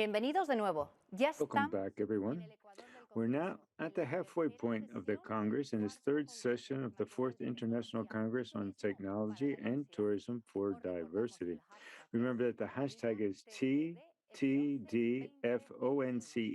Bienvenidos de nuevo. Ya Welcome estamos back, en everyone. el Ecuador del We're Congreso now y at en the la halfway tercera point of the sesión Congress in del its cuarto third Congreso session of the Internacional Fourth de International Tecnología Congress y on Turismo para Technology la and Diversidad. Tourism for Os recordamos que Diversity. el hashtag es Remember that the hashtag is TTD2021.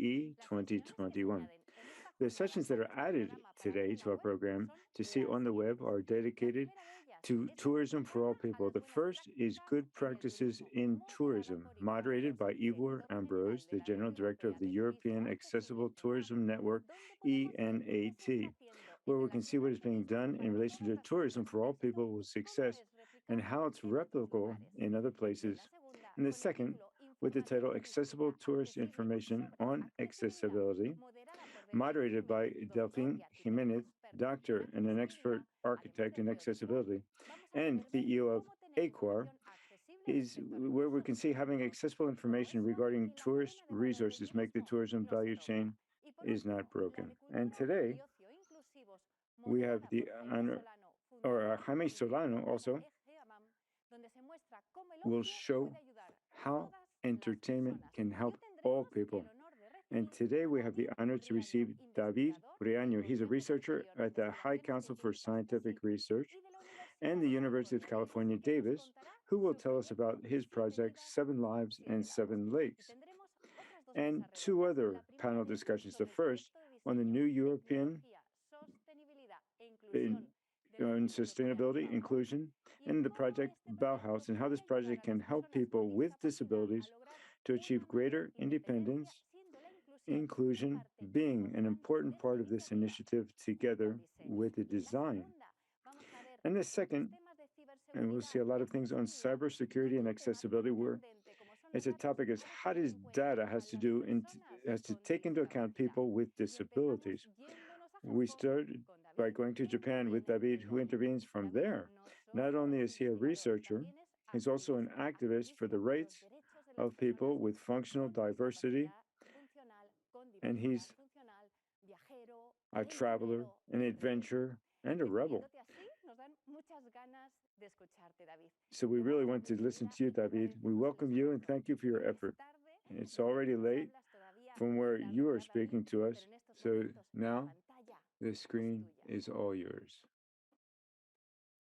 Las sesiones que se 2021. añaden en esta The jornada sessions that a are nuestro added programa para ver today en la to our web program son to see las on the web siguientes. are La dedicated primera de ellas to es la tourism for all ventana a people. las The buenas first is prácticas Good en el Practices turismo, in moderada Tourism, por Iván moderated Ambrós, by Ivor director general Ambrose, de the la Red General Director of Europea the de Turismo European Accessible Accesible y Tourism Válido, Network, donde podemos ver qué se está ENAT, haciendo where en we el can see what is being nacionalmente done in para relation todas to las tourism regiones for all éxito people with y cómo success es and replicable how it's en otros replicable lugares. in other Y places. la segunda, And the con el second, título with the title Información Accessible Turística Tourist Accesible y Information sobre on accesibilidad, Accessibility, moderada por Delfín moderated by Jiménez, doctor Delphine y arquitecto Jimenez, experto doctor en and an expert accesibilidad, además architect del in CEO de Equar. accessibility, Vamos a and poder ver CEO of cómo tener AQUAR, información accesible is respecto a where we can recursos see having turísticos. accessible Todo information eso regarding y la tourist cadena de valor del resources make the turismo tourism no se value toca. chain Y por is not último, la broken. And agricultura today y ocio inclusivos, we have moderada the por Jaime honor, Solano, or fundador Jaime y director Solano de la also EGEAMAM, donde se muestra cómo el will ocio show puede ayudar a how todas las entertainment personas. can Y hoy help all tendremos el people. honor de And recibir today a we have the David honor to Riaño, receive David investigador del Riaño. He's a Consejo researcher Superior de at the High Investigaciones Council for Científicas Scientific CSIC Research y de la and Universidad the de University of California, Davis, California, que nos Davis, contará who will su tell us proyecto about his Siete project, Vidas, 7 Lives and Siete Lagos. 7 Y Lakes, tendremos otras dos and mesas two redondas. other La primera panel de ellas discussions. The sobre el first proyecto de on the diseño, new European tecnología, sostenibilidad e in, inclusión del Edificio Europeo sustainability, Bauhaus inclusion, y and the cómo project este proyecto Bauhaus, and how puede this ayudar project a can las help personas con people with discapacidad a disabilities lograr to una achieve mayor greater independencia, independence, siendo la inclusión una inclusion parte being an importante de important esta part of this iniciativa initiative junto al together diseño. with the La design. segunda, vamos a ver And the otros second, temas de and we'll see ciberseguridad a y lot of things on accesibilidad, cybersecurity donde and un tema accessibility, tan where candente como son los it's a datos topic is ha de how tener does en cuenta data a has to las do in, personas has to con take into account discapacidad. people with Y empezamos disabilities. yéndonos a We Japón started con by David, going to que Japan with interviene David, desde who allí. intervenes from David there. no Not solo only es is he a investigador, researcher, también es he's also an activist for the activista por los rights derechos de las of people personas with functional con diversity, discapacidad funcional, con and diversidad he's funcional, viajero, a traveler, aventurero an y emprendedor. adventurer, and a Y rebel. teniéndote así, nos dan muchas ganas de escucharte, David. So we Te really damos la want to listen bienvenida to you, y te David. We agradecemos el welcome you and esfuerzo. thank you for your Ya es effort. tarde, It's desde already donde nos late hablas todavía from muy where tarde, you are ¿verdad, David? speaking to Pero us. en estos So momentos la now pantalla the es screen tuya. is all yours.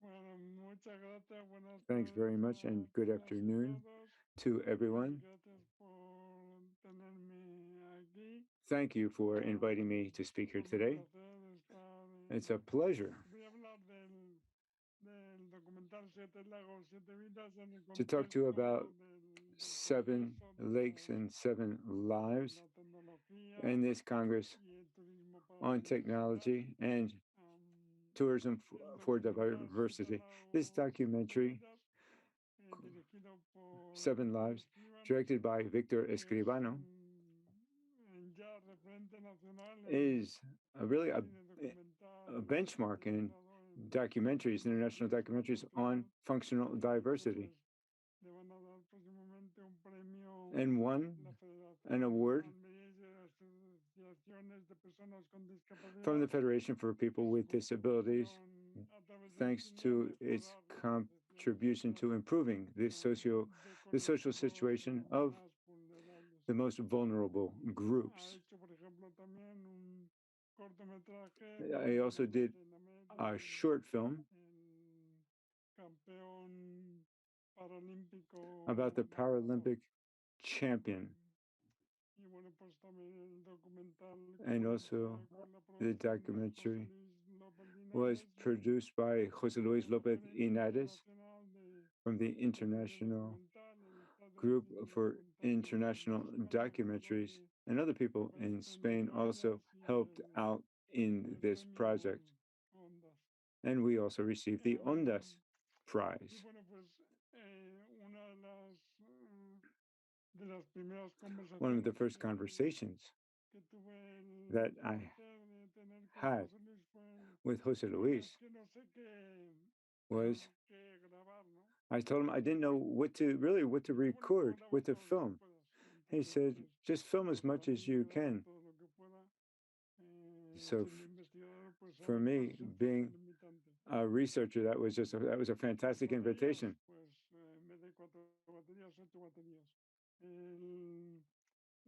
Bueno, muchas gracias, buenas Thanks very tardes much a and good todas y afternoon todos. to everyone. Gracias por tenerme aquí. Thank you for inviting me to speak here Es un today. placer estar. It's a pleasure Voy a hablar del documental Siete Lagos, Siete Vidas en el to talk to you about contexto del 7 Congreso lakes and 7 de lives la tecnología in this Congress y el turismo para la on diversidad. technology and tourism El for documental Siete diversity. This Lagos, Siete documentary, Vidas, dirigido por 7 Víctor Lives, Escribano, directed by Victor es Escribano, ya referente nacional is really en cine documental a benchmark in realizado documentaries, international documentaries on functional y de hecho, diversity, pues, le van a dar próximamente un premio and won la an Federación award Almeriense de Asociaciones de Personas con from the Discapacidad Federation for People por su with Disabilities, contribución a través del thanks cine a to its mejorar la percepción contribution social to improving the de social colectivos situation of más vulnerables. the most vulnerable Ha groups. hecho, por ejemplo, también un cortometraje I also did en América, a short film el campeón paralímpico about the nadador. Paralympic champion, Y bueno, pues también el documental and also con la the producción de José documentary Luis López was Linares, produced by Jose el Luis Lopez referente Inades internacional from the de cine International documental, el estado de Group cine for documental International de España, por Documentaries, ejemplo, and other que people in aparecen Spain also medallas y helped out in el this premio project. Ondas. And we also received the Ondas Y Prize. bueno, pues una de las primeras One of the conversaciones first conversations que tuve that el I placer de tener con had José Luis fue, with Jose bueno, Luis es que no sé was qué grabar, ¿no? I told him I didn't know what to Bueno, record, graba what to todo lo que film. puedas. He Entonces, said, pues, just film as para much as mí you grabar can. todo lo que pueda, So siendo investigador, pues for sabe me, cuáles son tus being limitantes. a researcher, that was a fantastic Baterías, invitation. pues en vez de 4 baterías, 8 baterías. El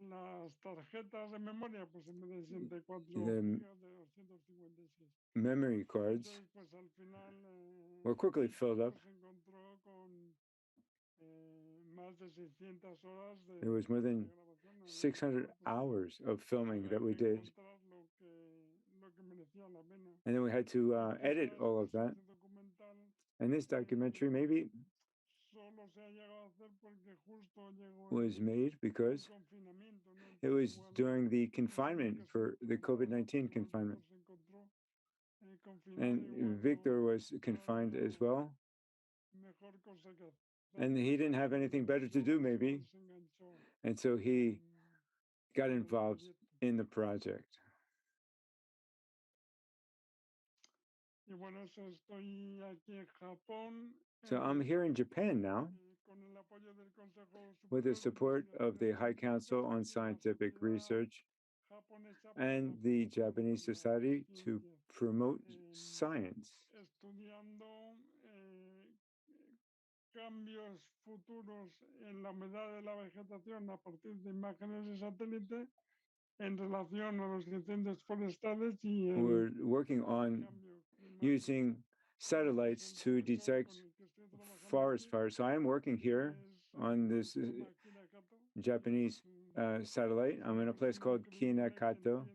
las tarjetas de memoria, pues en vez de 64 the gigas de 256. memory cards Entonces, pues al final were quickly filled up. se encontró con más de 600 horas de, There was more than grabación. 600 hours of filming that we did. Encontrar lo que merecía la pena. And then we had to edit all of that. And this documentary maybe Solo se ha llegado a hacer porque justo llegó was made because confinamiento, ¿no? it was Entonces, during the igual, confinement for the COVID-19 confinement. se encontró, confinado And igual, Victor was no confined había as well. mejor cosa que hacer, And he didn't have anything better to do, maybe. se enganchó And so he got con el involved proyecto. in the project. Y bueno, eso estoy aquí en Japón. So I'm here in Japan now Con el apoyo del Consejo with the Superior de support of the High Council on Investigaciones y la Scientific Sociedad Research Japonesa para and la the Promoción Japanese de la Society to Ciencia, promote science. estudiando cambios futuros en la humedad de la vegetación a partir de imágenes de satélite en relación a los incendios forestales y We're working on cambio climático. using satellites to detect forest fires. So I'm working here on this Japanese satellite. I'm in a place called Kinakato.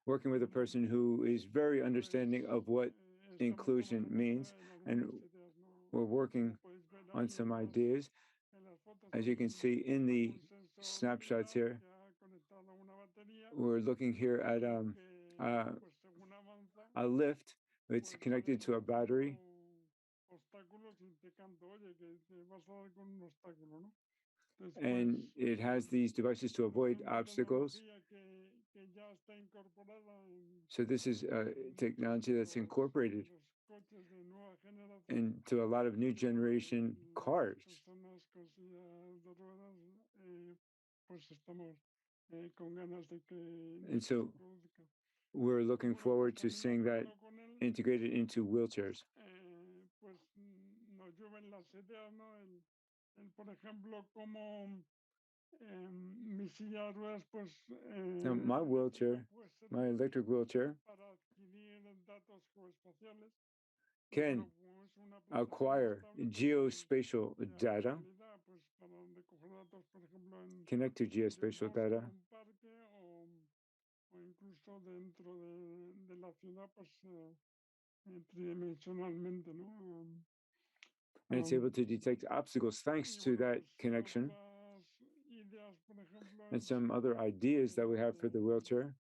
Working with a person who is very understanding of what inclusion means, and we're working on some ideas. As you can see in the snapshots here, we're looking here at a lift. It's connected to a battery. And it has these devices to avoid obstacles. So this is technology that's incorporated into a lot of new generation cars. And so we're looking forward to seeing that integrated into wheelchairs. Por ejemplo, como mi silla de ruedas, pues. Now, my wheelchair, my electric wheelchair, can acquire geospatial data, connect to geospatial data, o incluso dentro de la ciudad, pues tridimensionalmente, ¿no? And it's able to detect obstacles thanks to that connection. And some other ideas that we have for the wheelchair.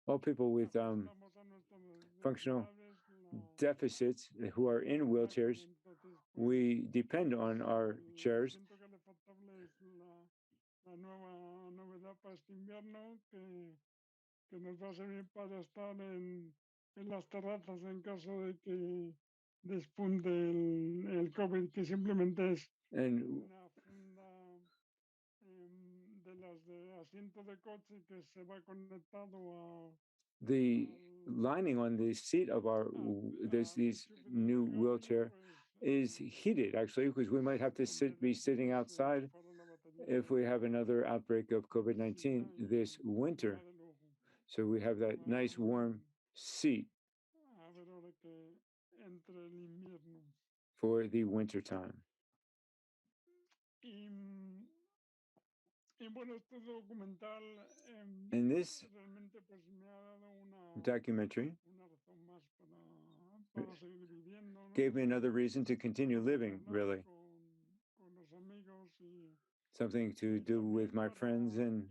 All people with functional deficits who are in wheelchairs, we depend on our chairs. Que nos va a servir para estar en las terrazas en caso de que despunte el COVID, que simplemente es una funda de las de asiento de coche que se va conectado a the lining on the seat of our these new wheelchair is heated actually, because we might have to be sitting outside if we have another outbreak of COVID-19 this winter. So we have that nice warm seat for the winter time. And this documentary gave me another reason to continue living, really. Something to do with my friends and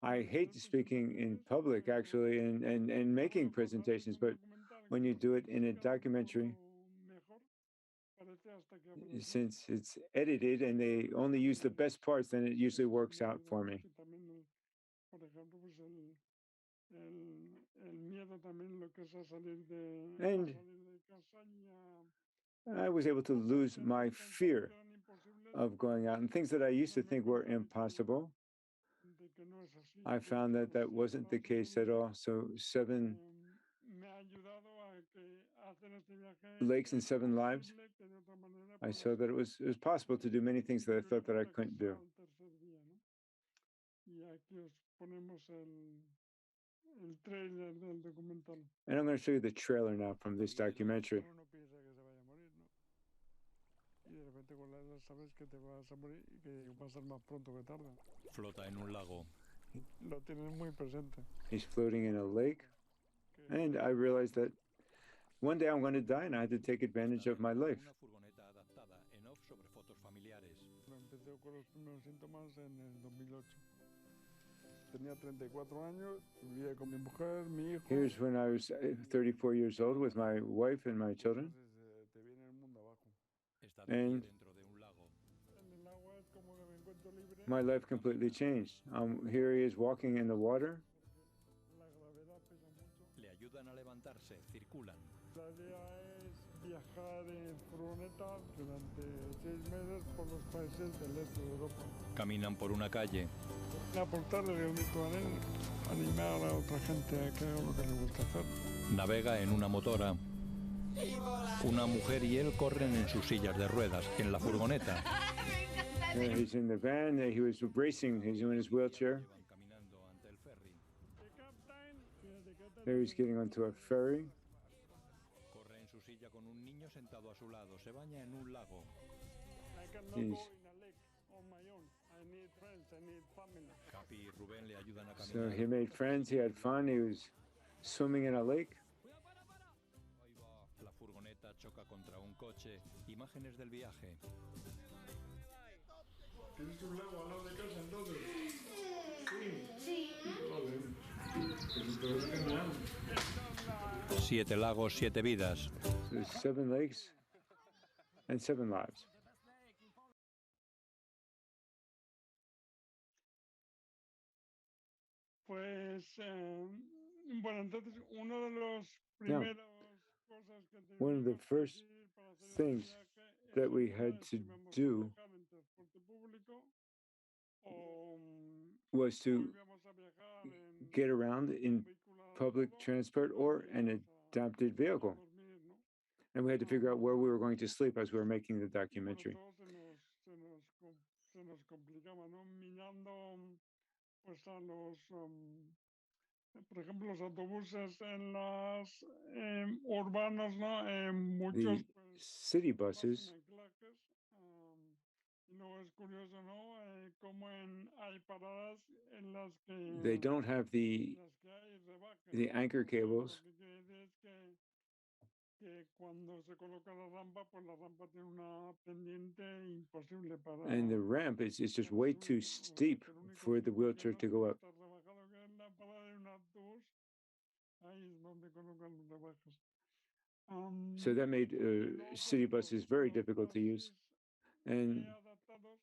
I hate speaking in public, actually, and making presentations, but when you do it in a documentary, since it's edited and they only use the best parts, then it usually works out for me. And I was able to lose my fear of going out, and things that I used to think were impossible, I found that that wasn't the case at all. So 7 lakes and 7 lives, I saw that it was possible to do many things that I thought that I couldn't do. And I'm going to show you the trailer now from this documentary. Flota en un lago. He's floating in a lake, and I realized that one day I'm going to die, and I had to take advantage of my life. Una furgoneta adaptada en off sobre fotos familiares. Empecé con los primeros síntomas en el 2008. Tenía 34 años, vivía con mi mujer, mi hijo. Here's when I was 34 years old with my wife and my children. Entonces, te viene el mundo abajo. Está de pie And dentro de un lago. En el agua es como que me encuentro libre. my life completely changed. Here he is walking in the water. La gravedad pesa mucho. Le ayudan a levantarse, circulan. La idea es viajar en furgoneta durante 6 meses por los países del este de Europa. Caminan por una calle. Aportarle el granito de arena, animar a otra gente a que haga lo que le gusta hacer. Navega en una motora. Una mujer y él corren en sus sillas de ruedas, en la furgoneta. He's in the van. He was racing. He's in his wheelchair. Van caminando ante el ferry. There he's getting onto a ferry. Corre en su silla con un niño sentado a su lado. Se baña en un lago. I cannot He's- go in a lake on my own. I need friends, I need family. Capi y Rubén le ayudan a So caminar. he made friends. He had fun. He was swimming in a lake. Ahí va. La furgoneta choca contra un coche. Imágenes del viaje. ¿Tienes un lago al lado de casa entonces? Sí. Vale. Pues entonces genial. 7 lagos, 7 vidas. There's 7 lakes and 7 lives. Pues, bueno, entonces uno de los primeros cosas que One of the teníamos que first decidir para hacer este things viaje that es we una had vez to si íbamos a do viajar en transporte público o was to íbamos a viajar en get around in vehículo public adaptado transport o or an íbamos adapted a vehicle. dormir, ¿no? And we had to figure out where we were going to sleep as we were making the Y bueno, documentary. todo se nos complicaba, ¿no? Mirando pues a los, por ejemplo, los autobuses en las urbanos, ¿no? Muchos The pues city pasan buses, anclajes. Y luego es curioso, ¿no? Cómo hay paradas en las they que, don't have las que hay rebajes, the ¿no? anchor O sea, cables. lo que quiere decir es que cuando se coloca la rampa, pues la rampa tiene una pendiente imposible And the ramp is just way too steep for the wheelchair to go up. Está rebajado, que es la parada de un autobús, ahí es donde colocan los rebajes. So that made Y luego, city pues, buses very los difficult to use. taxis, And adaptados,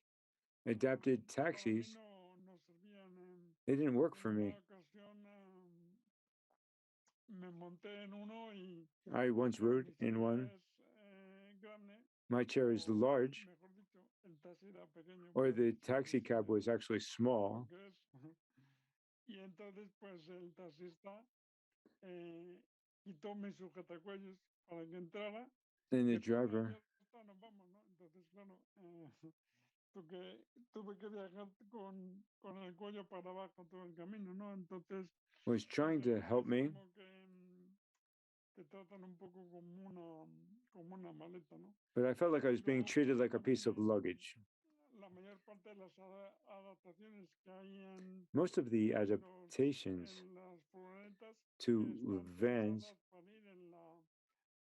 adapted para mí taxis, no servían. they didn't work En for una me. ocasión me monté en uno y I once claro, rode mi in silla one. es grande, My chair is o large, mejor dicho, el taxi era pequeño or para the mi taxi cab silla, was actually small. lo que es. Y entonces, pues el taxista quitó mis sujetacuellos para que entrara. And the Que tú, driver, ya está, nos vamos, ¿no? Entonces, claro, tuve que viajar con el cuello para abajo todo el camino, ¿no? Entonces, was pues trying to es help me, como que te tratan un poco como una maleta, ¿no? but I felt like I was being Luego, treated like a piece of también luggage. la mayor parte de las adaptaciones que hay Most of the en adaptations las furgonetas to están vans pensadas para ir en la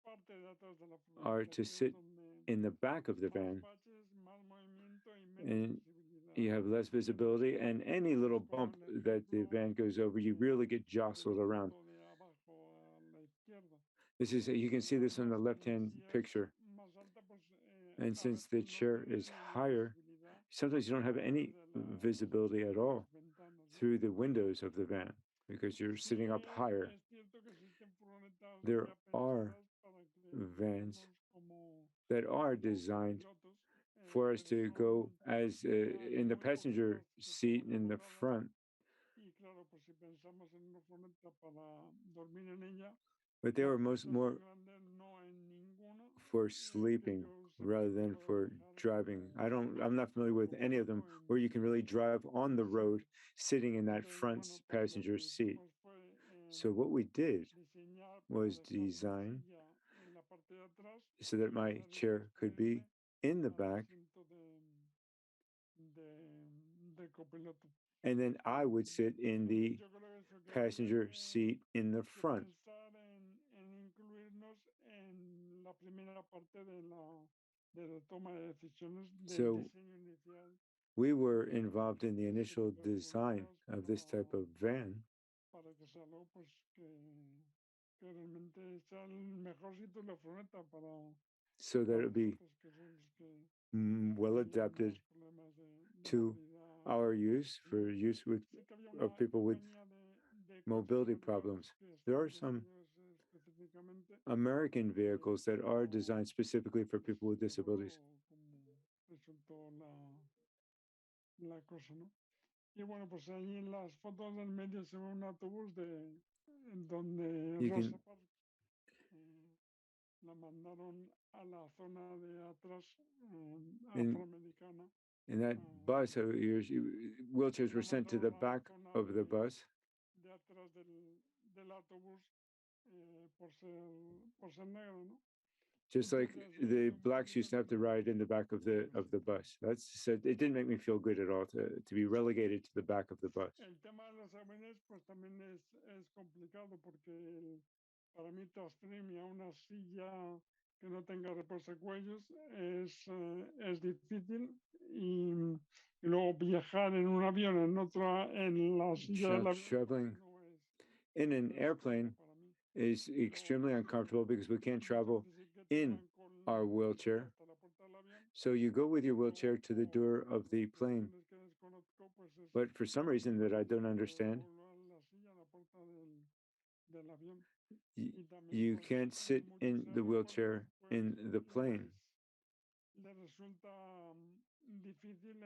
parte de atrás de la are furgoneta, to que es sit donde in the back of the más van, baches, más movimiento y menos and visibilidad, you ¿no? have less visibility, and any little bump that the van goes over, you really get de la jostled around. foto de abajo a la izquierda. This is, you can see this on the Además, left-hand si es picture. más alta, pues And a since the veces no chair tienes is ni higher, visibilidad sometimes you don't have a any través de visibility at all las ventanas, ¿no? through the windows of the van because you're Sí, sitting up higher. es cierto que existen furgonetas There ya are pensadas para que vans vayamos como that are designed pilotos for us to go as in the passenger seat in the front. Y claro, pues si pensamos en una furgoneta para dormir en ella, But they were la more habitación grande no hay ninguno for que sleeping yo rather sepa que than pueda for viajar driving. I'm not familiar with any of them where you can really drive on the road sitting in that Entonces, front bueno, pues lo passenger que seat. hicimos fue So what we did diseñar para was dejar la design silla en la parte de atrás so that y my ponerle chair could be transparente in the al back, asiento de copiloto. and then I would sit in the Entonces, yo creo eso que habría passenger seat in the que front. pensar en incluirnos en la primera parte de la toma de decisiones del So diseño inicial we were involved in the de este initial tipo de design furgonetas of this type of van para que sea algo pues que realmente sea el mejor sitio de la furgoneta so that it para would be nosotros que somos los que well teníamos adapted problemas de to movilidad our y use todo for esto, ¿no? use with Sí que había of una people with compañía de coches mobility americanos problems. que There are estaban some diseñados específicamente American vehicles that are pero designed specifically for pues people with luego disabilities. como resultó la cosa, ¿no? Y bueno, pues ahí en las fotos del medio se ve un autobús en donde You Rosa can Parks la mandaron a la zona de atrás in afroamericana. in that bus, wheelchairs were La sent to the mandaron a la back zona of the bus, de atrás del autobús por ser negro, ¿no? just like Entonces the fue un blacks used poquito to have to como, ride in the back of the bus. That's so it didn't make me feel good at all to be relegated to the back of the bus. el tema de los aviones pues también es complicado porque para mí transferirme a una silla que no tenga reposacuellos es difícil y luego viajar en un avión en la silla del avión Traveling in an no es cómodo airplane para mí. is extremely uncomfortable because we can't travel Muchas veces sí que te in dan con our wheelchair. hasta la puerta del avión, So you go with your pero wheelchair to the door of the por plane. razones que desconozco, pues es But for some reason that I don't imposible understand, doblar la silla a la puerta del avión. y- Y también you pues can't sit en in muchos the aeropuertos wheelchair pues in the plane. les resulta difícil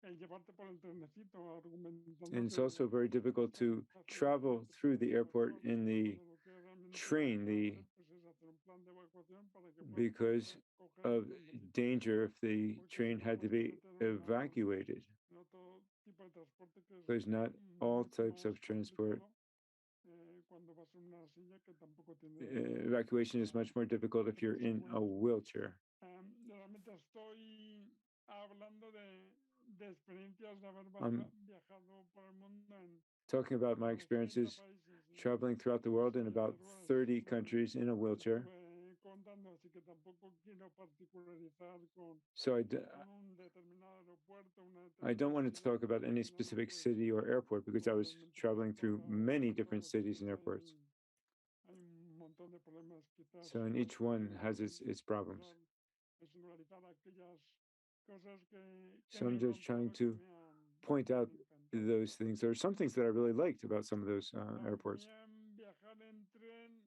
el llevarte por el trenecito argumentando And it's que also very difficult está muy to fácil travel moverte through por the todas airport partes, in the cuando lo que realmente train, van a hacer pues es hacer un plan de evacuación para que puedas because coger el of trenecito, danger if the porque si train no had to pues te be meten evacuated. en otro tipo de transporte que es Because not all mucho types más of transport complicado cuando vas en una silla que tampoco tiene evacuation is much more difficult if you're in a reposacuellos. wheelchair. Realmente estoy hablando de experiencias de haber I'm viajado por el mundo en talking about my unos 30 experiences países traveling throughout the world in silla de about ruedas. 30 countries in a wheelchair. Estuve contando, así que tampoco quiero particularizar So con un determinado aeropuerto, una I don't determinada want to ciudad, talk about porque any al final specific pues, city or airport because I pues was realmente traveling pues through para, many para different todas las cities and ciudades airports. hay un montón de problemas. Quizás So, and lo each one que has intento its problems. es singularizar aquellas cosas que So me he I'm just trying encontrado que to point me out han encantado. those things. There are some things that I really liked about some of those airports. También viajar en tren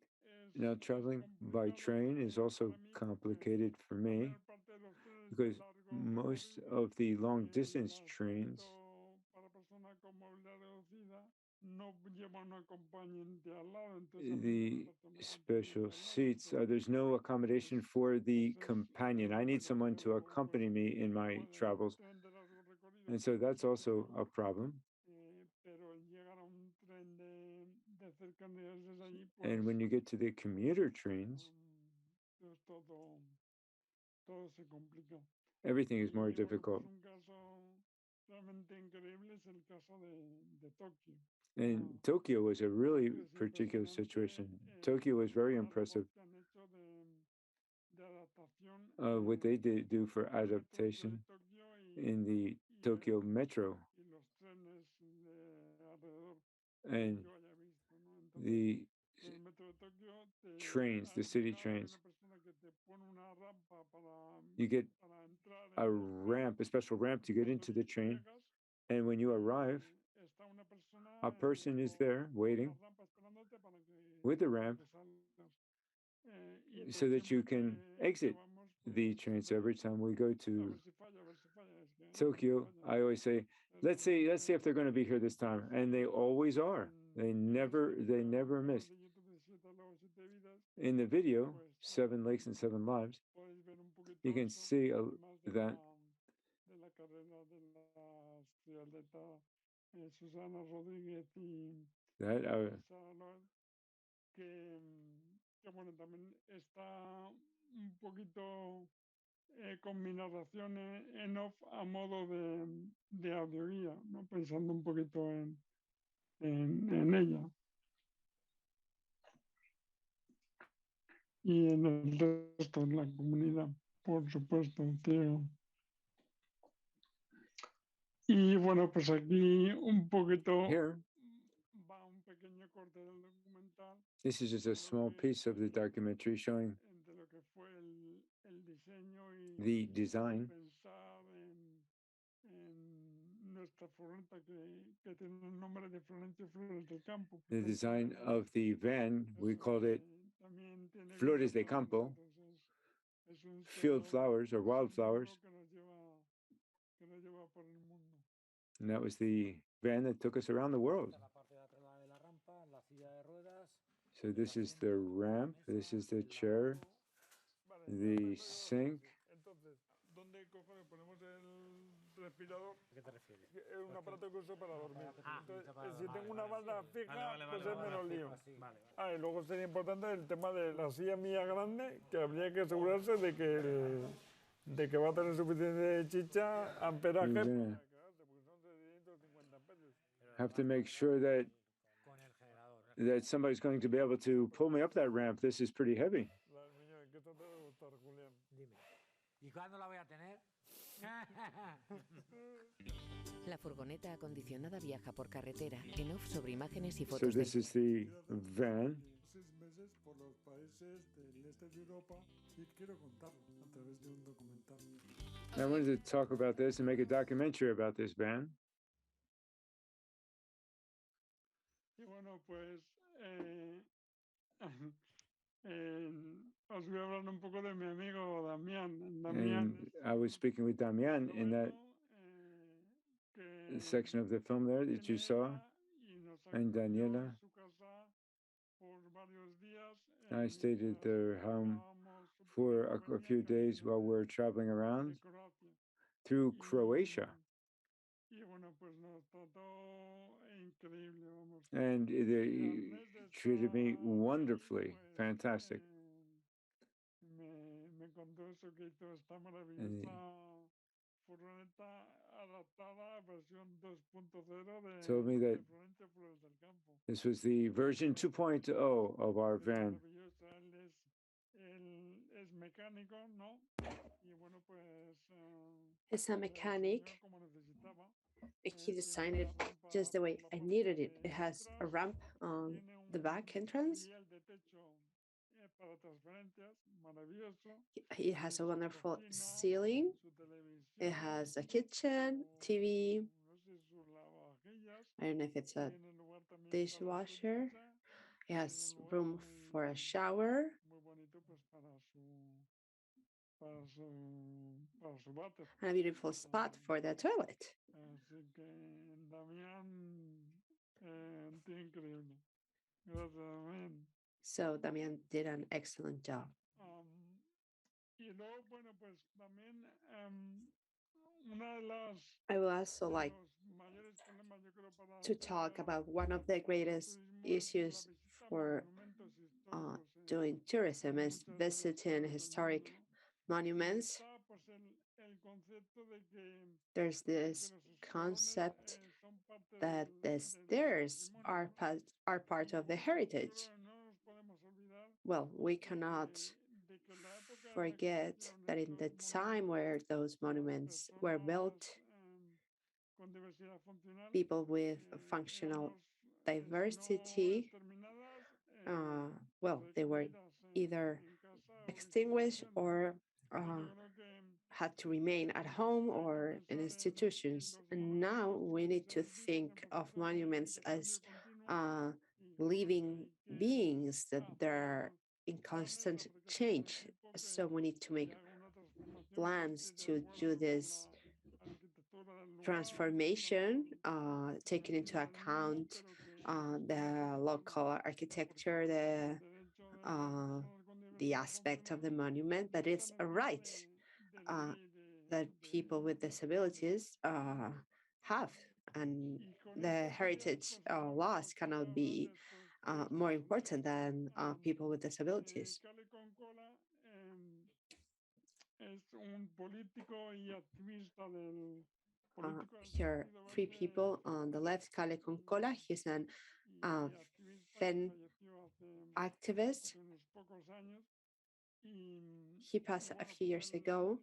Now, es traveling by complicado train is also para mí porque complicated for la me mayor parte de los trenes de because largo most recorrido, of the long el distance trains, asiento para persona con movilidad reducida no lleva un acompañante al lado, entonces a mí me hace the falta un acompañante special al lado, seats, entonces there's no accommodation for the pues companion. I un need someone to poco accompany me in my igual el travels. tren de largo recorrido And so pues that's also complicado, a problem. pero el llegar a un tren de cercanías desde allí And pues when you get to the commuter trains, pues todo se complica. everything is more Y bueno, difficult. pues un caso realmente increíble es el caso de Tokio. And Tokyo was a really Tokio es particular impresionante situation. Tokyo was very el impressive. trabajo que han hecho de adaptación What they did do for del metro de adaptation Tokio in the y Tokyo metro y los trenes de alrededor and que yo haya visto, ¿no? Entonces, the en el metro de Tokio trains, the al city final hay trains. una persona que te pone una rampa You get para entrar a en el tren ramp, a special ramp to y get cuando into the train. llegas And when you arrive, está una persona a person is there con waiting la rampa esperándote with the para ramp que salgas. Y so entonces that you siempre can que exit. vamos the train. So every time we go A to ver si falla, a ver si falla. Es que no Tokyo, falla. I always say, let's see if they're going to be here this time. And they always are. They never miss. De YouTube de Siete Lagos, Siete Vidas, In the video, pues 7 Lakes and 7 Lives, podéis ver un poquito you can eso, see además that de la carrera de las triatletas Susana Rodríguez y that Sara Loeb, que bueno, también está un poquito con mi narración en off a modo de audioguía, ¿no? Pensando un poquito en ella. Y en el resto de la comunidad, por supuesto, tío. Y bueno, pues aquí un poquito here, va un pequeño corte del documental this is just a small piece of the documentary showing de lo que fue el diseño y the design, pensar en nuestra furgoneta que tiene el nombre de Florencio Flores del Campo. the design of the van. We called it También tiene Flores de vida para Campo, nosotros. Es un field símbolo- flowers or es un wildflowers. símbolo que nos lleva por el mundo. And that was the van that took us around the world. So this is the ramp, this is the chair, Vale, the perfecto. sink. Entonces, ¿dónde cojones ponemos el respirador? ¿A qué te refieres? Es un aparato que uso para dormir. Entonces, para si dormir. tengo una banda fija, Vale, pues es menos lío. Vale, vale. Ah, y luego sería importante el tema de la silla mía grande, que habría que asegurarse de que va a tener suficiente chicha, amperaje. You're gonna have to make sure that Con el generador. somebody's going to be able to pull me up that ramp. This is pretty heavy. Que esto te debe gustar, Julián. Dime. ¿Y cuándo la voy a tener? La furgoneta acondicionada viaja por carretera en off sobre imágenes y So fotos this del... is the van. 6 meses por los países del este de Europa y quiero contarlo a través de un documental. I wanted to talk about this and make a documentary about this van. Y bueno, pues os voy a hablar un poco de mi amigo Damián. Damián And I was speaking with Damian in that section of the film there that you saw. And Daniela. I stayed at their home for a few days while we're traveling around through Croatia. And they treated me wonderfully, fantastic. And told me that this was the version 2.0 of our van. As a mechanic, he designed it just the way I needed it. It has a ramp on the back entrance. It has a wonderful ceiling. It has a kitchen, TV. I don't know if it's a dishwasher. It has room for a shower. And a beautiful spot for the toilet. So Damian did an excellent job. I would also like to talk about one of the greatest issues for doing tourism is visiting historic monuments. There's this concept that the stairs are part of the heritage. Well, we cannot forget that in the time where those monuments were built, people with functional diversity, well, they were either extinguished or had to remain at home or in institutions. And now we need to think of monuments as living beings that they're in constant change. So we need to make plans to do this transformation, taking into account the local architecture, the aspect of the monument, that it's a right that people with disabilities have. And the heritage laws cannot be more important than people with disabilities. Here, three people. On the left, Cale Concola. He's an FEN activist. He passed a few years ago.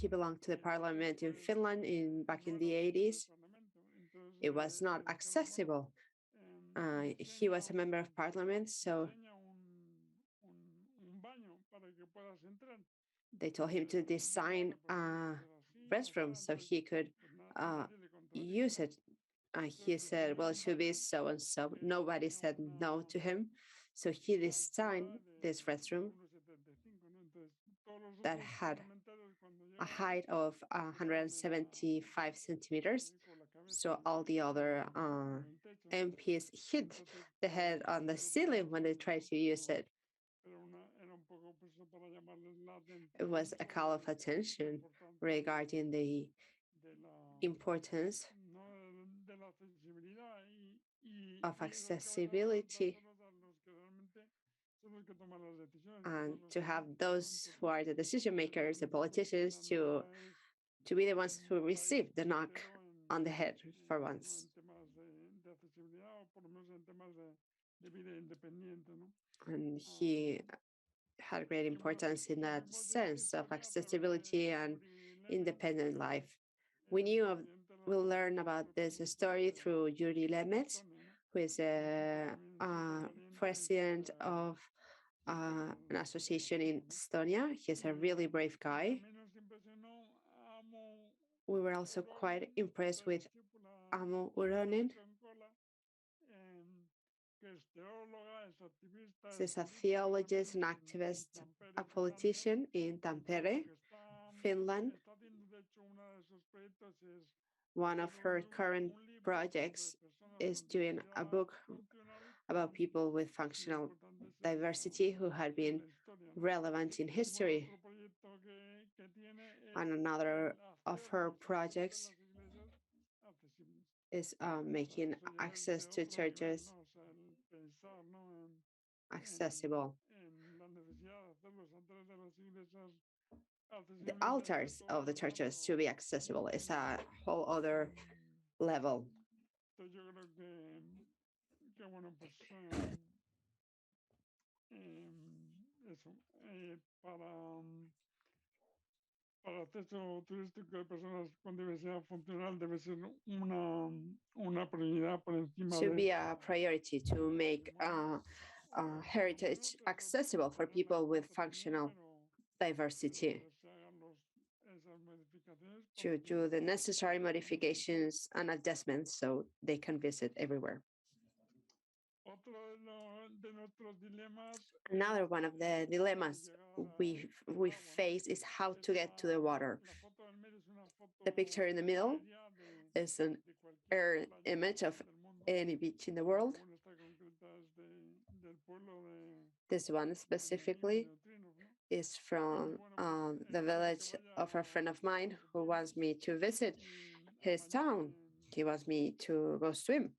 He belonged to the parliament in Finland back in the 80s. It was not accessible. He was a member of parliament, so they told him to design a restroom so he could use it. He said, well, it should be so and so. Nobody said no to him. So he designed this restroom that had a height of 175 centimeters. So all the other MPs hit the head on the ceiling when they tried to use it. It was a call of attention regarding the importance of accessibility, and to have those who are the decision makers, the politicians, to be the ones who receive the knock on the head for once. And he had great importance in that sense of accessibility and independent life. We'll learn about this story through Yuri Lemet, who is a president of an association in Estonia. He's a really brave guy. We were also quite impressed with Amo Uronen. She's a theologist, an activist, a politician in Tampere, Finland. One of her current projects is doing a book about people with functional diversity who had been relevant in history. And another of her projects is making access to churches accessible. The altars of the churches to be accessible is a whole other level. Para acceso turístico de personas con diversidad funcional debe ser una prioridad por encima should be a priority to make heritage accessible for people with functional diversity, to do the necessary modifications and adjustments so they can visit everywhere. Another one of the dilemmas we face is how to get to the water. The picture in the middle is an air image of any beach in the world. This one specifically is from the village of a friend of mine who wants me to visit his town. He wants me to go swim.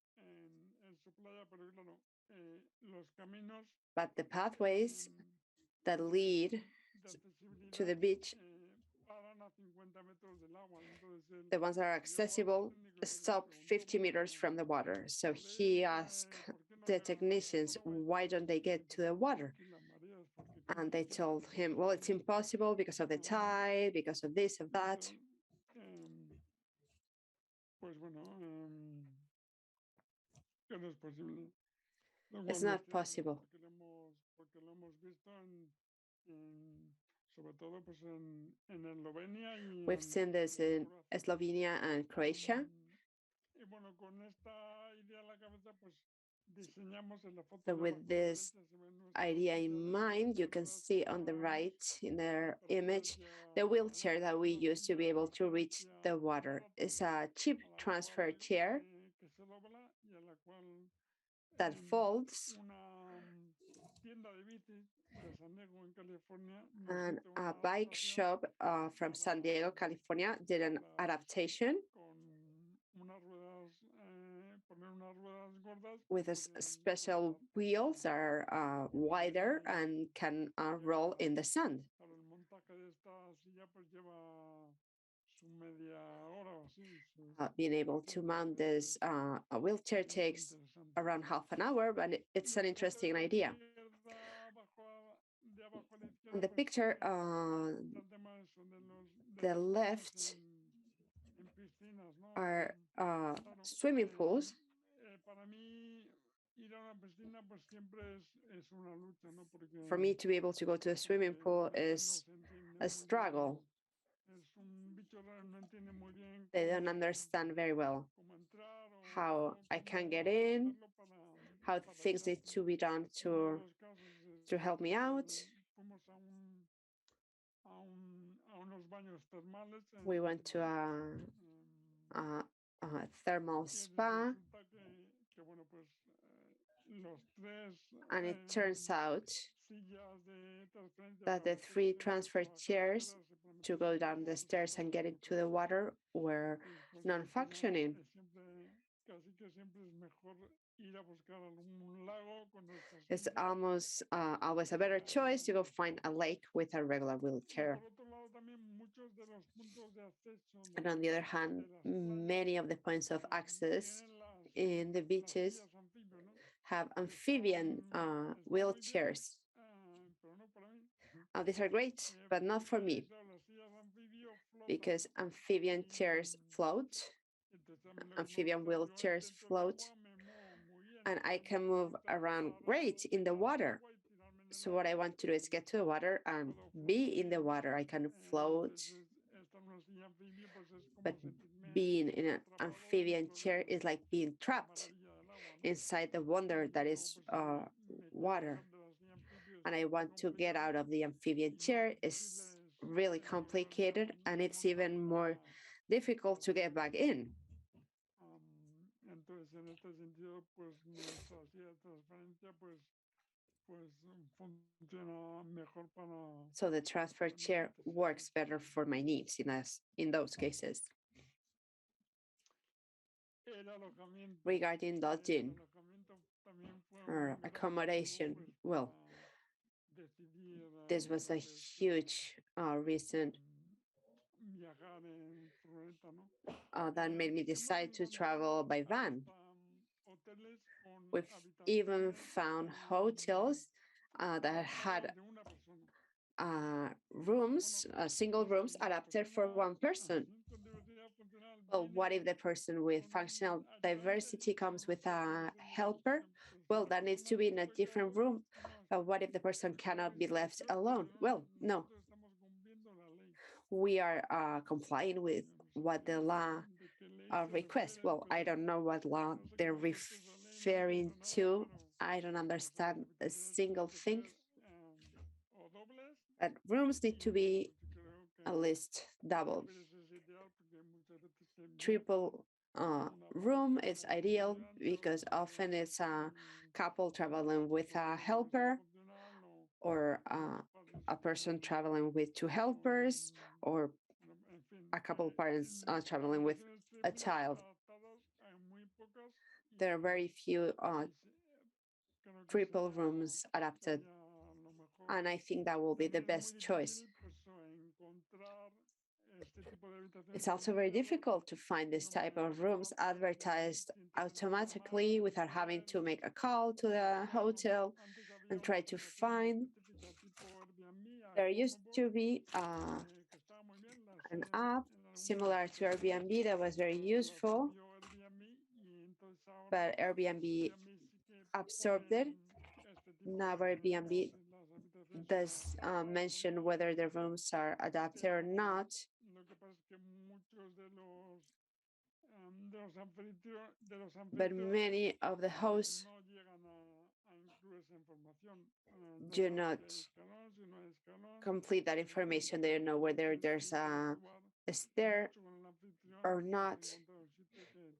But the pathways that lead to the beach, the ones that are accessible, stop 50 meters from the water. So he asked the technicians, why don't they get to the water? And they told him, well, it's impossible because of the tide, because of this, of that. It's not possible. We've seen this in Slovenia and Croatia. So with this idea in mind, you can see on the right in the image the wheelchair that we use to be able to reach the water. It's a cheap transfer chair that folds, and a bike shop from San Diego, California did an adaptation with special wheels that are wider and can roll in the sand. Being able to mount this a wheelchair takes around half an hour, but it's an interesting idea. On the picture, the left are swimming pools. For me to be able to go to a swimming pool is a struggle. They don't understand very well how I can get in, how things need to be done to help me out. We went to a thermal spa, and it turns out that the 3 transfer chairs to go down the stairs and get into the water were non-functioning. It's almost always a better choice to go find a lake with a regular wheelchair. And on the other hand, many of the points of access in the beaches have amphibian wheelchairs. These are great, but not for me, because amphibian chairs float, amphibian wheelchairs float, and I can move around great in the water. So what I want to do is get to the water and be in the water. I can float, but being in an amphibian chair is like being trapped inside the wonder that is water. And I want to get out of the amphibian chair. It's really complicated, and it's even more difficult to get back in. So the transfer chair works better for my needs in those cases. Regarding lodging or accommodation, well, this was a huge reason that made me decide to travel by van. We've even found hotels that had rooms, single rooms adapted for one person. Well, what if the person with functional diversity comes with a helper? Well, that needs to be in a different room. But what if the person cannot be left alone? Well, no. We are complying with what the law requests. Well, I don't know what law they're referring to. I don't understand a single thing. But rooms need to be at least double. Triple room is ideal because often it's a couple traveling with a helper, or a person traveling with 2 helpers, or a couple parents traveling with a child. There are very few triple rooms adapted, and I think that will be the best choice. It's also very difficult to find this type of rooms advertised automatically without having to make a call to the hotel and try to find. There used to be an app similar to Airbnb that was very useful, but Airbnb absorbed it. Now Airbnb does mention whether the rooms are adapted or not. But many of the hosts do not complete that information. They don't know whether there's a stair or not.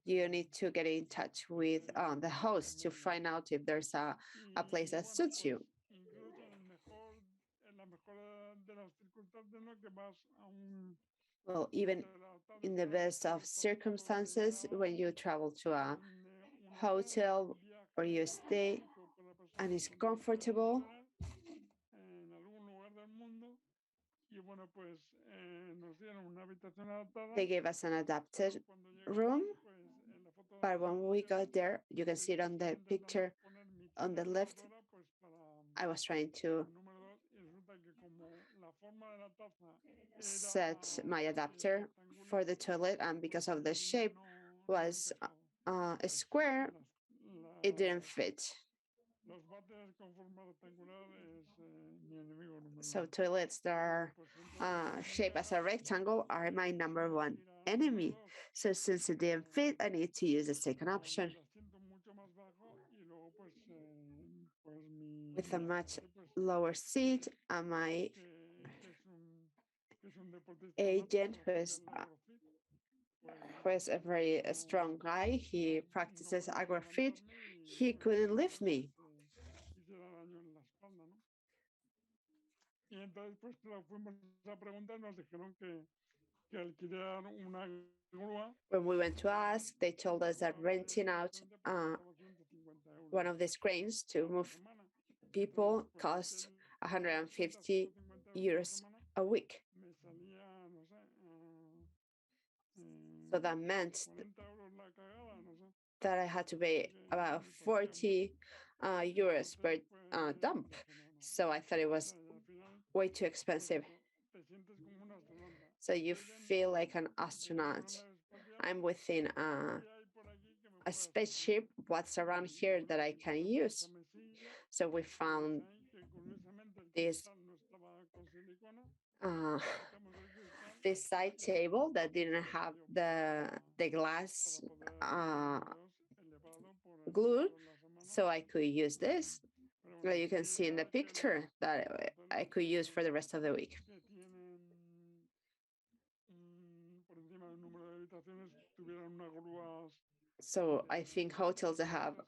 You need to get in touch with the host to find out if there's a place that suits you. Well, even in the best of circumstances, when you travel to a hotel or you stay and it's comfortable, they gave us an adapted room. But when we got there, you can see it on the picture on the left. I was trying to set my adapter for the toilet, and because of the shape was a square, it didn't fit. So toilets that are shaped as a rectangle are my #1 enemy. So since it didn't fit, I need to use the second option with a much lower seat, and my agent, who is a very strong guy, he practices agrofit, he couldn't lift me. When we went to ask, they told us that renting out one of these cranes to move people cost 150 euros a week. So that meant that I had to pay about 40 euros per dump. So I thought it was way too expensive. So you feel like an astronaut. I'm within a spaceship. What's around here that I can use? So we found this this side table that didn't have the glass glue, so I could use this. You can see in the picture that I could use for the rest of the week. So I think hotels that have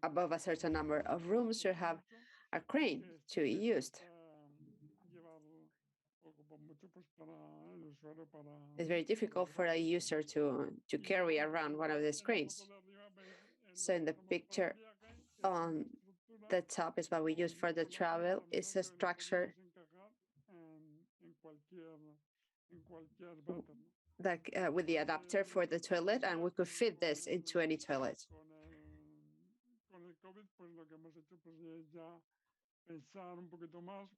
above a certain number of rooms should have a crane to be used. It's very difficult for a user to carry around one of these cranes. So in the picture on the top is what we use for the travel. It's a structure that with the adapter for the toilet, and we could fit this into any toilet.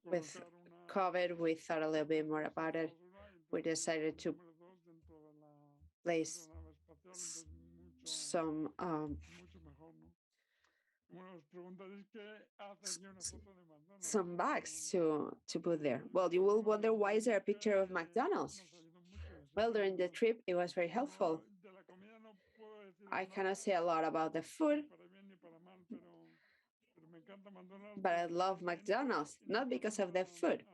With COVID, we thought a little bit more about it. We decided to place some bags to put there. Well, you will wonder, why is there a picture of McDonald's? Well, during the trip, it was very helpful. I cannot say a lot about the food, but I love McDonald's, not because of the food,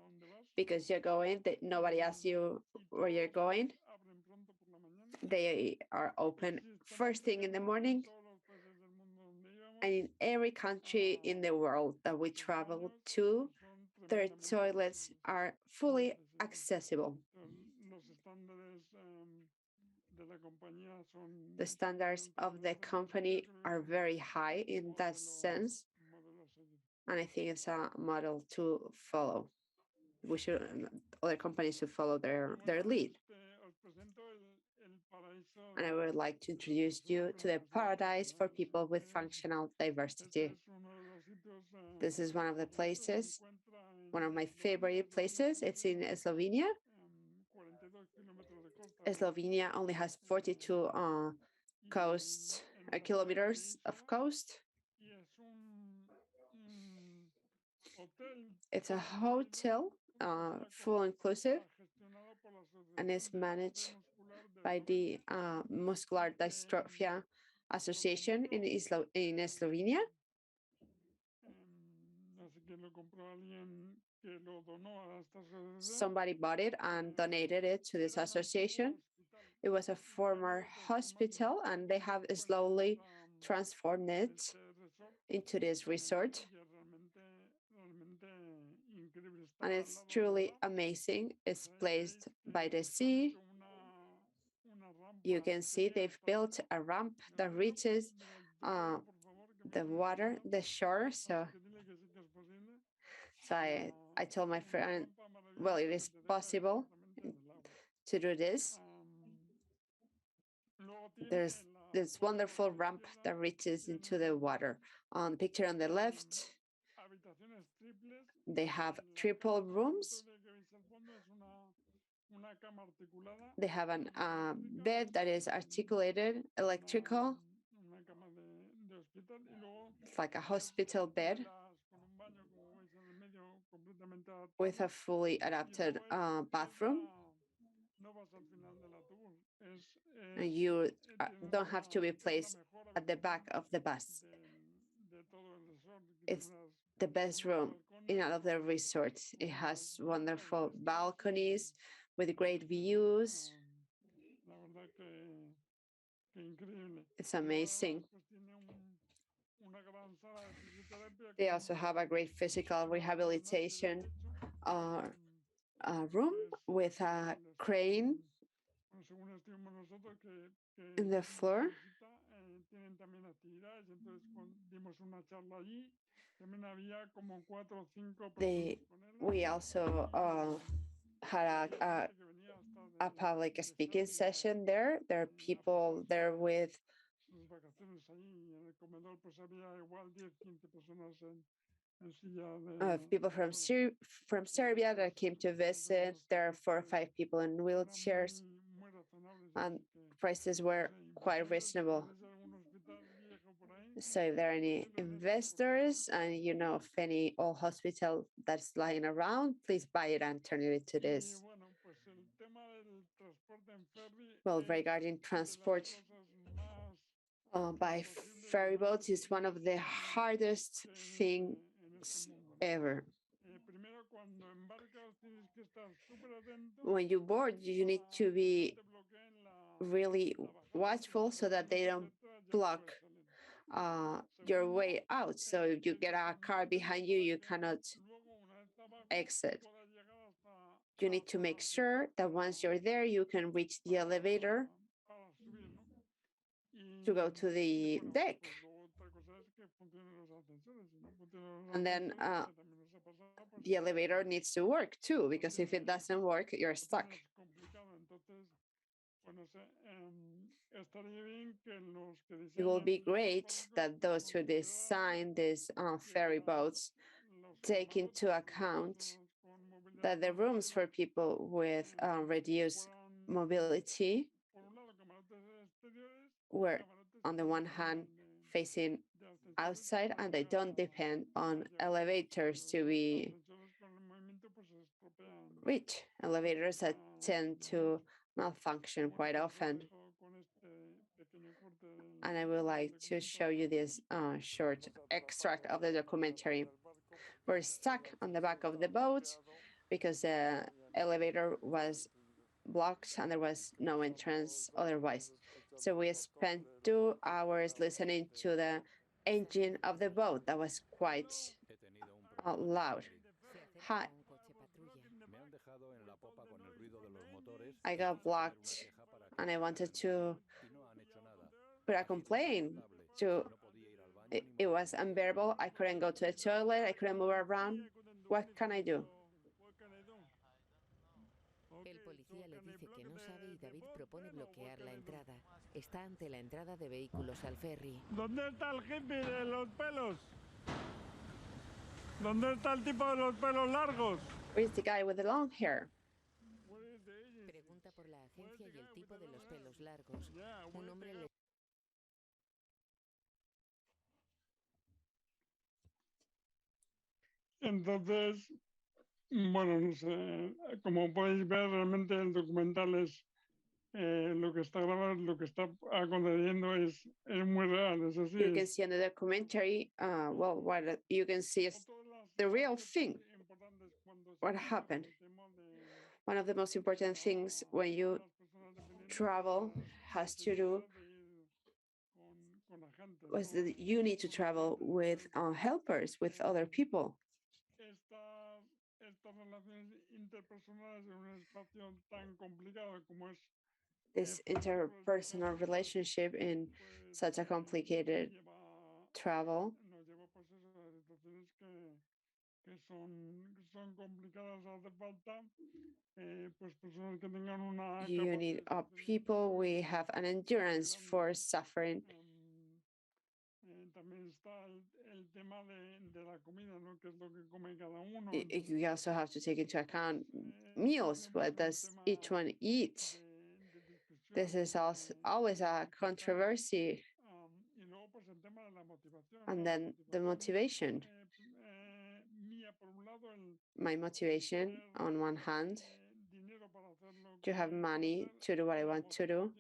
because you're going, nobody asks you where you're going. They are open first thing in the morning, and in every country in the world that we travel to, their toilets are fully accessible. The standards of the company are very high in that sense, and I think it's a model to follow. Other companies should follow their lead. And I would like to introduce you to the paradise for people with functional diversity. This is one of the places, one of my favorite places. It's in Slovenia. Slovenia only has 42 kilometers of coast. It's a hotel, full inclusive, and is managed by the Muscular Dystrophia Association in Slovenia. Somebody bought it and donated it to this association. It was a former hospital, and they have slowly transformed it into this resort. And it's truly amazing. It's placed by the sea. You can see they've built a ramp that reaches the water, the shore. So I told my friend, well, it is possible to do this. There's this wonderful ramp that reaches into the water. On the picture on the left, they have triple rooms. They have a bed that is articulated, electrical. It's like a hospital bed with a fully adapted bathroom. And you don't have to be placed at the back of the bus. It's the best room in all of the resorts. It has wonderful balconies with great views. It's amazing. They also have a great physical rehabilitation room with a crane in the floor. We also had a public speaking session there. There are people there with people from Serbia that came to visit. There are 4 or 5 people in wheelchairs, and prices were quite reasonable. So if there are any investors and you know of any old hospital that's lying around, please buy it and turn it into this. Well, regarding transport by ferry boats is one of the hardest things ever. When you board, you need to be really watchful so that they don't block your way out. So if you get a car behind you, you cannot exit. You need to make sure that once you're there, you can reach the elevator to go to the deck. And then the elevator needs to work too, because if it doesn't work, you're stuck. It will be great that those who design these ferry boats take into account that the rooms for people with reduced mobility were, on the one hand, facing outside, and they don't depend on elevators to be reached. Elevators that tend to malfunction quite often. And I would like to show you this short extract of the documentary. We're stuck on the back of the boat because the elevator was blocked and there was no entrance otherwise. So we spent 2 hours listening to the engine of the boat that was quite loud. Hi. I got blocked and I wanted to put a complaint to it was unbearable. I couldn't go to the toilet, I couldn't move around. What can I do? El policía le dice que no sabe y David propone bloquear la entrada. Está ante la entrada de vehículos al ferry. ¿Dónde está el hippie de los pelos? ¿Dónde está el tipo de los pelos largos? Where's the guy with the long hair? Pregunta por la agencia y el tipo de los pelos largos. Un hombre le... Entonces, bueno, no sé, como podéis ver, realmente el documental es lo que está grabado, lo que está aconteciendo es muy real, es así. You can see in the documentary, well, what you can see is the real thing. What happened? One of the most important things when you travel has to do was that you need to travel with helpers, with other people. This interpersonal relationship in such a complicated travel you need people. We have an endurance for suffering. You also have to take into account meals. What does each one eat? This is also always a controversy. And then the motivation. My motivation, on one hand, to have money to do what I want to do.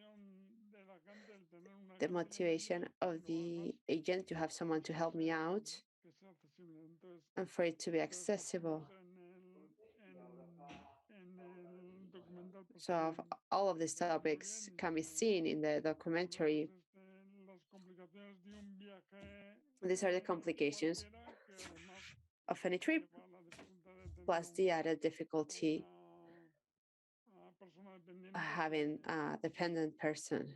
The motivation of the agent to have someone to help me out and for it to be accessible. So all of these topics can be seen in the documentary. These are the complications of any trip, plus the added difficulty of having a dependent person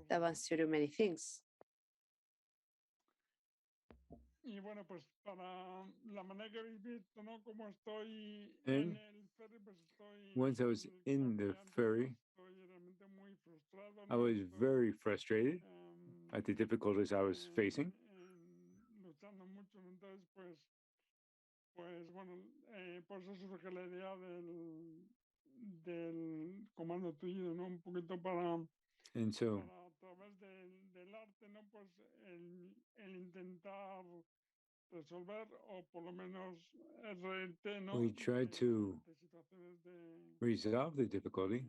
that wants to do many things. And once I was in the ferry, I was very frustrated at the difficulties I was facing. And so we tried to resolve the difficulty,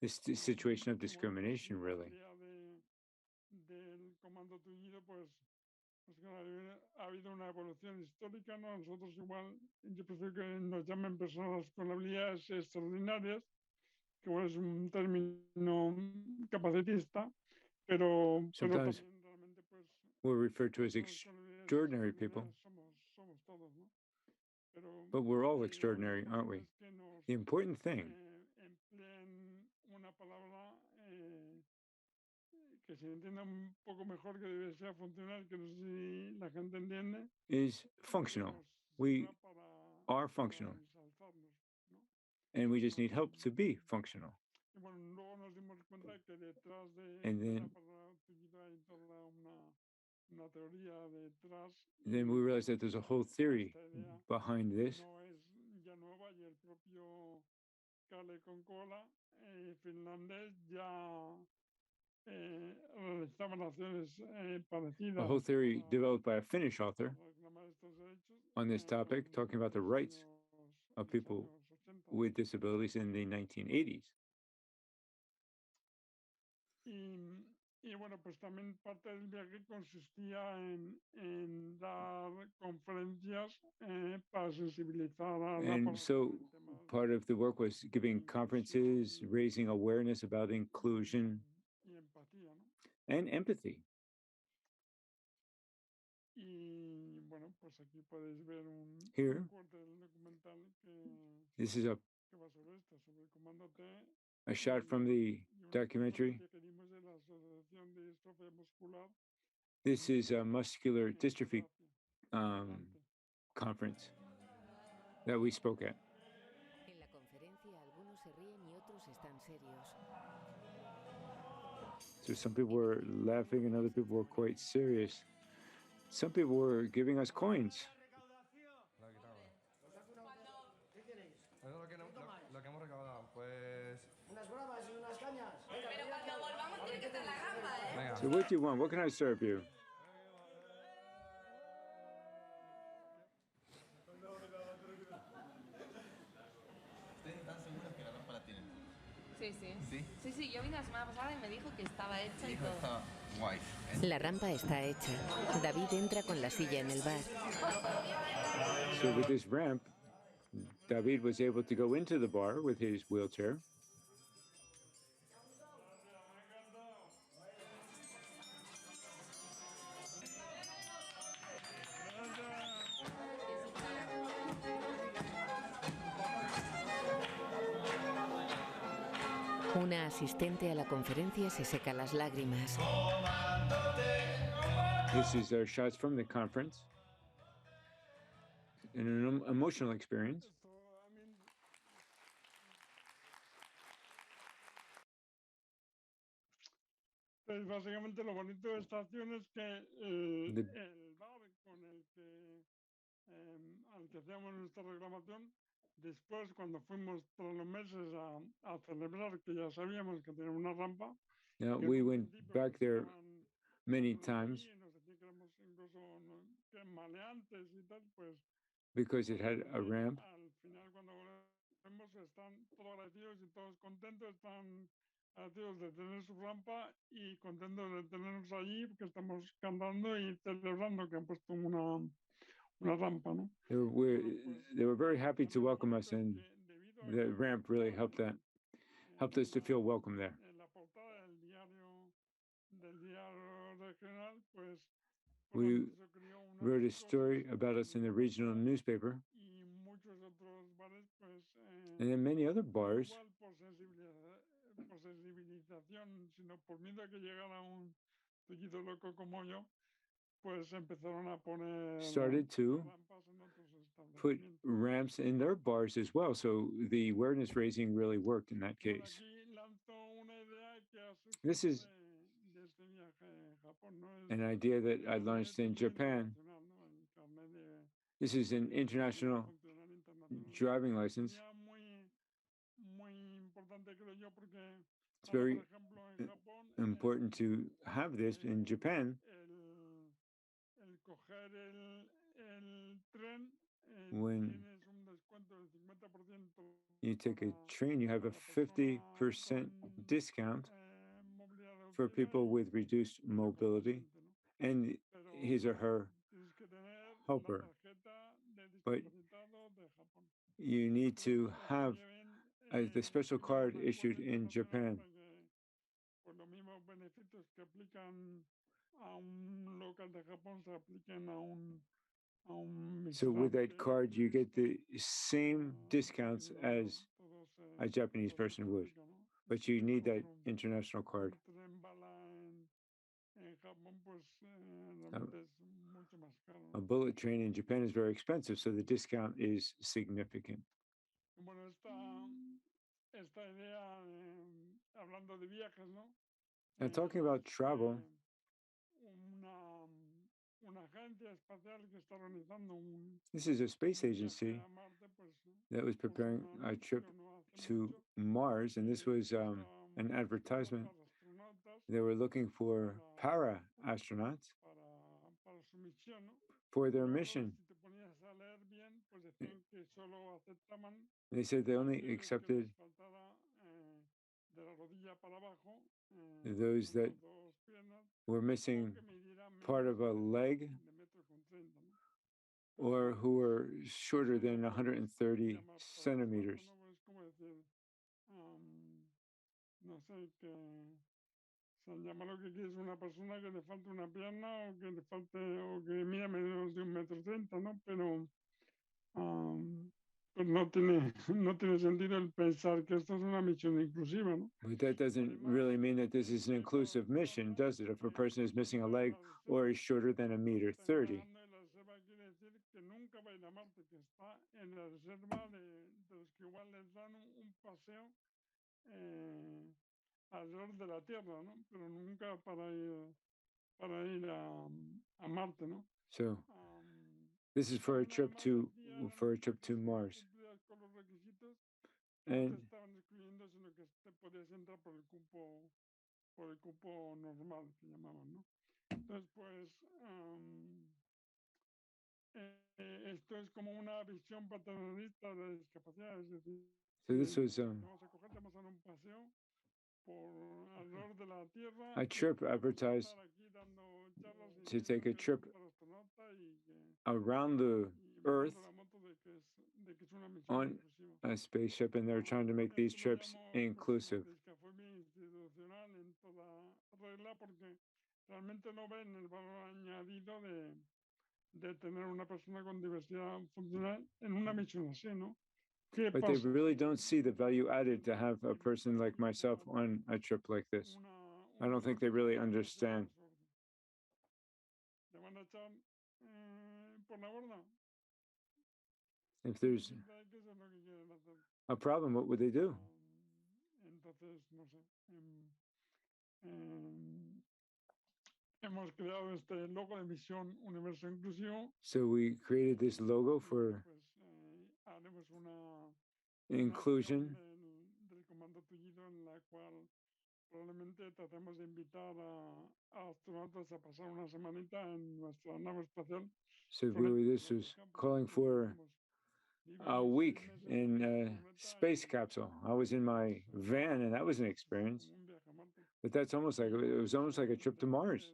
this situation of discrimination, really. Sometimes we're referred to as extraordinary people, but we're all extraordinary, aren't we? The important thing is functional. We are functional, and we just need help to be functional. And then we realized that there's a whole theory behind this. A whole theory developed by a Finnish author on this topic, talking about the rights of people with disabilities in the 1980s. And so part of the work was giving conferences, raising awareness about inclusion and empathy. Here, this is a shot from the documentary. This is a muscular dystrophy conference that we spoke at. En la conferencia, algunos se ríen y otros están serios. So some people were laughing and other people were quite serious. Some people were giving us coins. Lo que hemos recaudado, pues... Unas bravas y unas cañas. Pero cuando volvamos tiene que estar la gamba, ¿eh? Venga. So what do you want? What can I serve you? ¿Ustedes están seguros que la lámpara tiene? Sí, sí. ¿Sí? Sí, yo vine la semana pasada y me dijo que estaba hecha y todo. La rampa está hecha. David entra con la silla en el bar. So with this ramp, David was able to go into the bar with his wheelchair. Una asistente a la conferencia se seca las lágrimas. This is our shots from the conference. And an emotional experience. Pues básicamente lo bonito de esta acción es que el bar con el que al que hacíamos nuestra reclamación, después cuando fuimos todos los meses a celebrar, que ya sabíamos que tenía una rampa. Now we went back there many times because it had a ramp. Al final cuando volvemos están todos agradecidos y todos contentos, están agradecidos de tener su rampa y contentos de tenernos allí porque estamos cantando y celebrando que han puesto una rampa, ¿no? They were very happy to welcome us, and the ramp really helped us to feel welcome there. En la portada del diario regional, pues we wrote a story about us in the regional newspaper, y muchos otros bares, pues, and then many other bars. Igual por sensibilización, sino por miedo a que llegara un tullido loco como yo, pues empezaron a poner started to put ramps in their bars as well. So the awareness raising really worked in that case. This is an idea that I launched in Japan. This is an international driving license. It's very important to have this in Japan. When you take a train, you have a 50% discount for people with reduced mobility and his or her helper. But you need to have the special card issued in Japan. So with that card, you get the same discounts as a Japanese person would, but you need that international card. A bullet train in Japan is very expensive, so the discount is significant. Now, talking about travel, this is a space agency that was preparing a trip to Mars, and this was an advertisement. They were looking for para-astronauts for their mission. They said they only accepted those that were missing part of a leg or who were shorter than 130 centimeters. Llámalo que quieres una persona que le falte una pierna o que le falte o que mida menos de 1,30 m, ¿no? Pero pues no tiene sentido el pensar que esto es una misión inclusiva, ¿no? But that doesn't really mean that this is an inclusive mission, does it? If a person is missing a leg or is shorter than 1,30 m. Que nunca va a ir a Marte, que está en la reserva de los que igual les dan un paseo alrededor de la Tierra, ¿no? Pero nunca para ir a Marte, ¿no? So this is for a trip to Mars. And estaban excluyendo, sino que podías entrar por el cupo normal que llamaban, ¿no? Entonces, pues esto es como una visión paternalista de discapacidad, es decir, so this was vamos a coger, te vamos a dar un paseo a trip advertised to take a trip around the Earth on a spaceship, and they're trying to make these trips inclusive. But they really don't see the value added to have a person like myself on a trip like this. I don't think they really understand. If there's a problem, what would they do? So we created this logo for inclusion. So this was calling for a week in a space capsule. I was in my van, and that was an experience. But that's almost like, it was almost like a trip to Mars.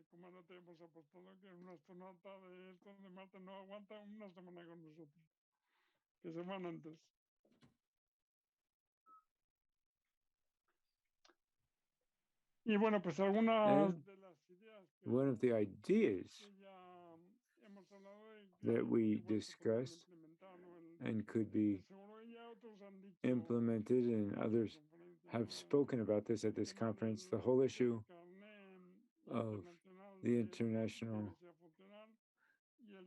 And one of the ideas that we discussed and could be implemented, and others have spoken about this at this conference, the whole issue of the international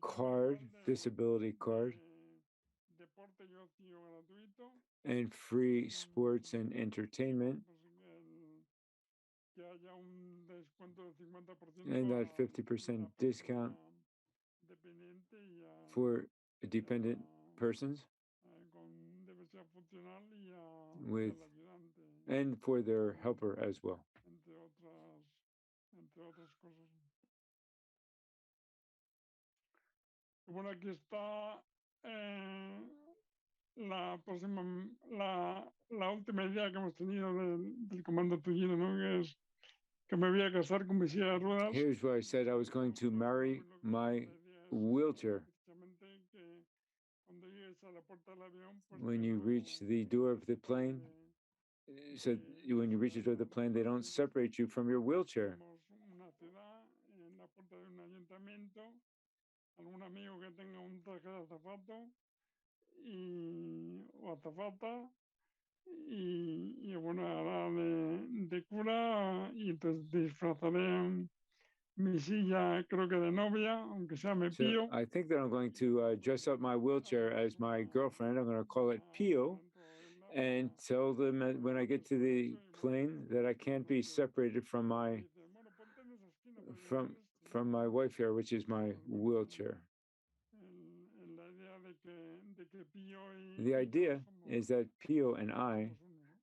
card, disability card, and free sports and entertainment, and that 50% discount for dependent persons with, and for their helper as well. Aquí está la última idea que hemos tenido del comando tullido, ¿no? Que es que me voy a casar con mi silla de ruedas. Here's where I said I was going to marry my wheelchair. When you reach the door of the plane, so when you reach the door of the plane, they don't separate you from your wheelchair. Algún amigo que tenga un traje de azafato o azafata y bueno, hará de cura, y entonces disfrazaré mi silla, creo que de novia, aunque sea me pío. I think that I'm going to dress up my wheelchair as my girlfriend. I'm going to call it Pio, and tell them when I get to the plane that I can't be separated from my wife here, which is my wheelchair. The idea is that Pio and I,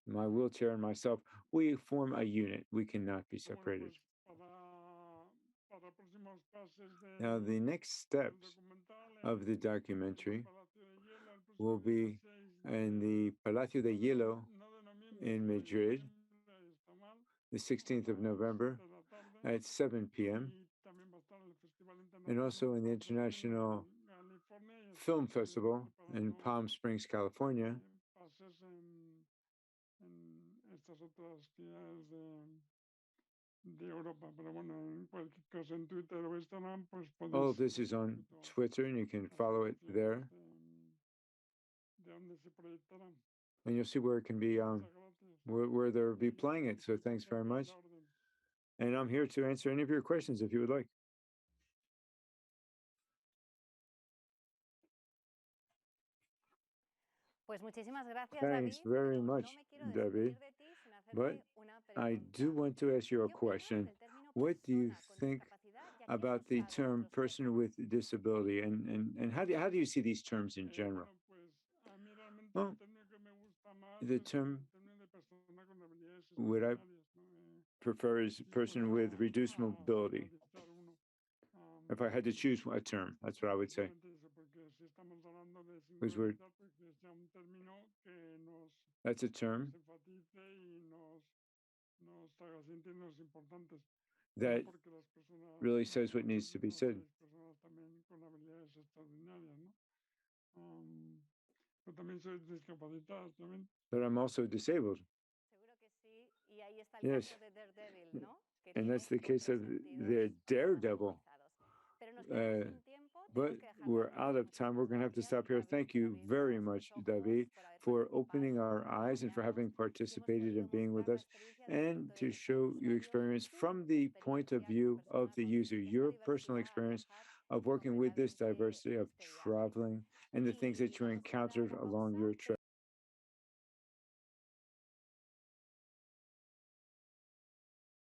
my wheelchair and myself, we form a unit. We cannot be separated. Now, the next steps of the documentary will be in the Palacio de Hielo in Madrid, the 16th of November at 7 p.m., and also in the International Film Festival in Palm Springs, California. All of this is on Twitter, and you can follow it there. And you'll see where it can be, where they'll be playing it. So thanks very much. And I'm here to answer any of your questions if you would like. Pues muchísimas gracias, Thanks very much, David. But I do want to ask you a question. What do you think about the term person with disability, and how do you see these terms in general? Well, the term what I prefer is person with reduced mobility. If I had to choose a term, that's what I would say. Because that's a term that really says what needs to be said. But I'm also disabled. Yes. And that's the case of the daredevil. But we're out of time. We're going to have to stop here. Thank you very much, David, for opening our eyes and for having participated and being with us, and to show your experience from the point of view of the user, your personal experience of working with this diversity, of traveling, and the things that you encountered along your trip.